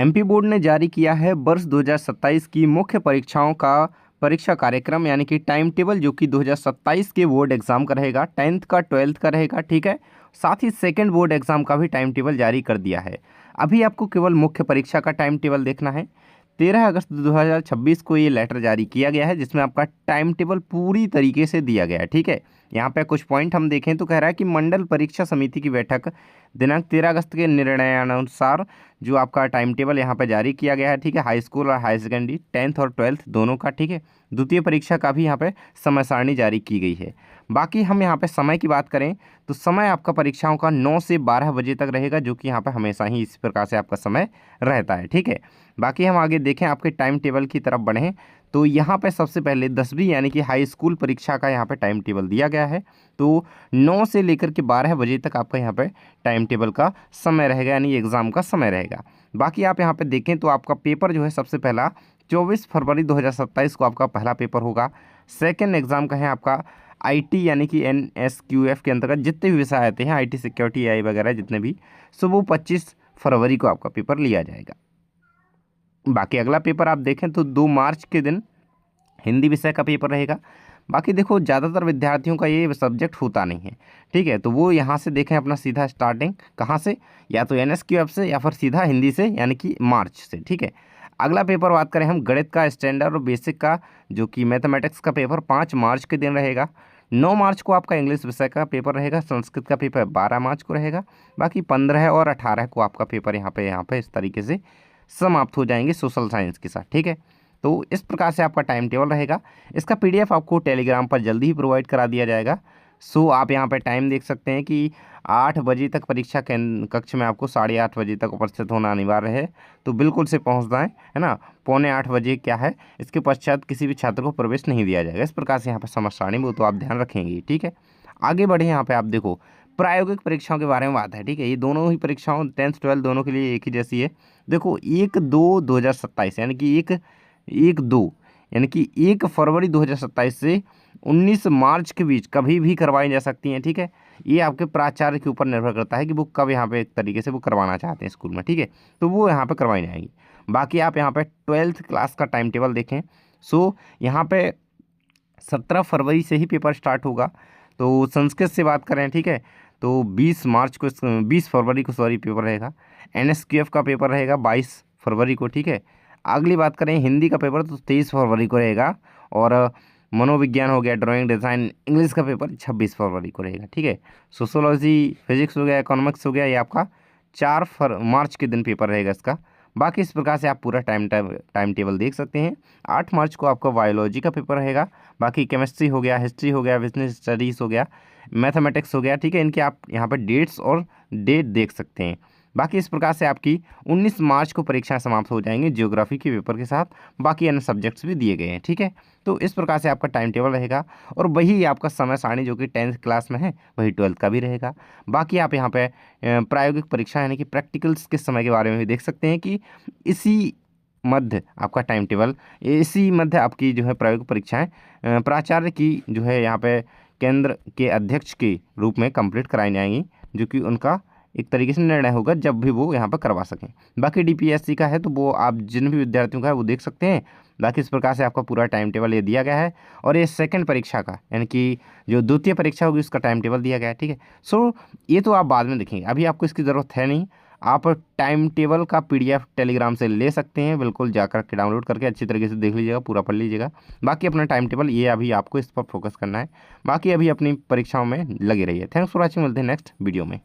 MP board ने जारी किया है वर्ष 2027 की मुख्य परीक्षाओं का परीक्षा कार्यक्रम यानी कि टाइम टेबल, जो कि 2027 के बोर्ड एग्जाम का रहेगा, 10th का 12th का रहेगा। ठीक है, साथ ही सेकंड बोर्ड एग्जाम का भी टाइम टेबल जारी कर दिया है। अभी आपको केवल मुख्य परीक्षा का टाइम टेबल देखना है। 13 अगस्त 2026 को ये लेटर जारी किया गया है जिसमें आपका टाइम टेबल पूरी तरीके से दिया गया है। ठीक है, यहाँ पे कुछ पॉइंट हम देखें तो कह रहा है कि मंडल परीक्षा समिति की बैठक दिनांक 13 अगस्त के निर्णयानुसार जो आपका टाइम टेबल यहाँ पे जारी किया गया है। ठीक है, हाई स्कूल और हाई सेकेंडरी 10th और 12th दोनों का। ठीक है, द्वितीय परीक्षा का भी यहाँ पे समय सारणी जारी की गई है। बाकी हम यहाँ पे समय की बात करें तो समय आपका परीक्षाओं का 9 से 12 बजे तक रहेगा, जो कि यहाँ पे हमेशा ही इस प्रकार से आपका समय रहता है। ठीक है, बाकी हम आगे देखें आपके टाइम टेबल की तरफ बढ़ें तो यहाँ पे सबसे पहले 10वीं यानी कि हाई स्कूल परीक्षा का यहाँ पे टाइम टेबल दिया गया है। तो 9 से लेकर के 12 बजे तक आपका यहाँ पे टाइम टेबल का समय रहेगा, यानी एग्ज़ाम का समय रहेगा। बाकी आप यहाँ पे देखें तो आपका पेपर जो है सबसे पहला 24 फरवरी 2027 को आपका पहला पेपर होगा। सेकेंड एग्ज़ाम का है आपका आईटी यानी कि एनएसक्यूएफ के अंतर्गत जितने भी विषय आते हैं, आईटी सिक्योरिटी आई वगैरह जितने भी, सो वो 25 फरवरी को आपका पेपर लिया जाएगा। बाकी अगला पेपर आप देखें तो 2 मार्च के दिन हिंदी विषय का पेपर रहेगा। बाकी देखो ज़्यादातर विद्यार्थियों का ये सब्जेक्ट होता नहीं है। ठीक है, तो वो यहाँ से देखें अपना सीधा स्टार्टिंग कहाँ से, या तो एनएसक्यूएफ से या फिर सीधा हिंदी से यानी कि मार्च से। ठीक है, अगला पेपर बात करें हम गणित का स्टैंडर्ड और बेसिक का, जो कि मैथमेटिक्स का पेपर 5 मार्च के दिन रहेगा। 9 मार्च को आपका इंग्लिश विषय का पेपर रहेगा। संस्कृत का पेपर 12 मार्च को रहेगा। बाकी 15 और 18 को आपका पेपर यहाँ पे इस तरीके से समाप्त हो जाएंगे सोशल साइंस के साथ। ठीक है, तो इस प्रकार से आपका टाइम टेबल रहेगा। इसका पीडीएफ आपको टेलीग्राम पर जल्दी ही प्रोवाइड करा दिया जाएगा। सो आप यहाँ पे टाइम देख सकते हैं कि 8 बजे तक परीक्षा कक्ष में आपको 8:30 बजे तक उपस्थित होना अनिवार्य है। तो बिल्कुल से पहुँच जाएँ, है ना। 7:45 बजे क्या है, इसके पश्चात किसी भी छात्र को प्रवेश नहीं दिया जाएगा। इस प्रकार से यहाँ पर समय सारणी वो तो आप ध्यान रखेंगे। ठीक है, आगे बढ़े। यहाँ पर आप देखो प्रायोगिक परीक्षाओं के बारे में बात है। ठीक है, ये दोनों ही परीक्षाओं 10th 12th दोनों के लिए एक ही जैसी है। देखो 1/2/2027 यानी कि 1 फरवरी 2027 से 19 मार्च के बीच कभी भी करवाई जा सकती हैं। ठीक है, ये आपके प्राचार्य के ऊपर निर्भर करता है कि वो कब यहाँ पे एक तरीके से वो करवाना चाहते हैं स्कूल में। ठीक है, तो वो यहाँ पे करवाई जाएंगी। बाकी आप यहाँ पे 12th क्लास का टाइम टेबल देखें। सो यहाँ पे 17 फरवरी से ही पेपर स्टार्ट होगा। तो संस्कृत से बात करें, ठीक है, तो 20 फरवरी को पेपर रहेगा। एनएसक्यूएफ का पेपर रहेगा 22 फरवरी को। ठीक है, अगली बात करें हिंदी का पेपर तो 23 फरवरी को रहेगा। और मनोविज्ञान हो गया, ड्राइंग डिज़ाइन, इंग्लिश का पेपर 26 फरवरी को रहेगा। ठीक है, सोशोलॉजी, फिजिक्स हो गया, इकोनॉमिक्स हो गया, ये आपका 4 मार्च के दिन पेपर रहेगा इसका। बाकी इस प्रकार से आप पूरा टाइम टेबल देख सकते हैं। 8 मार्च को आपका बायोलॉजी का पेपर रहेगा। बाकी केमिस्ट्री हो गया, हिस्ट्री हो गया, बिजनेस स्टडीज़ हो गया, मैथमेटिक्स हो गया। ठीक है, इनके आप यहाँ पर डेट्स और डेट देख सकते हैं। बाकी इस प्रकार से आपकी 19 मार्च को परीक्षाएं समाप्त हो जाएंगी ज्योग्राफी के पेपर के साथ। बाकी अन्य सब्जेक्ट्स भी दिए गए हैं। ठीक है, तो इस प्रकार से आपका टाइम टेबल रहेगा। और वही आपका समय सारणी जो कि 10th क्लास में है वही 12th का भी रहेगा। बाकी आप यहाँ पे प्रायोगिक परीक्षा यानी कि प्रैक्टिकल्स के समय के बारे में भी देख सकते हैं कि इसी मध्य आपका टाइम टेबल, इसी मध्य आपकी जो है प्रायोगिक परीक्षाएं प्राचार्य की जो है यहाँ पे केंद्र के अध्यक्ष के रूप में कंप्लीट कराई जाएंगी, जो कि उनका एक तरीके से निर्णय होगा जब भी वो यहाँ पर करवा सकें। बाकी डीपीएससी का है तो वो आप जिन भी विद्यार्थियों का है वो देख सकते हैं। बाकी इस प्रकार से आपका पूरा टाइम टेबल ये दिया गया है। और ये सेकंड परीक्षा का यानी कि जो द्वितीय परीक्षा होगी उसका टाइम टेबल दिया गया है। ठीक है, सो ये तो आप बाद में देखेंगे, अभी आपको इसकी ज़रूरत है नहीं। आप टाइम टेबल का पीडीएफ टेलीग्राम से ले सकते हैं, बिल्कुल जाकर के डाउनलोड करके अच्छी तरीके से देख लीजिएगा, पूरा पढ़ लीजिएगा। बाकी अपना टाइम टेबल ये अभी आपको इस पर फोकस करना है। बाकी अभी अपनी परीक्षाओं में लगे रहिए। थैंक्स फॉर वॉचिंग, मिलते हैं नेक्स्ट वीडियो में।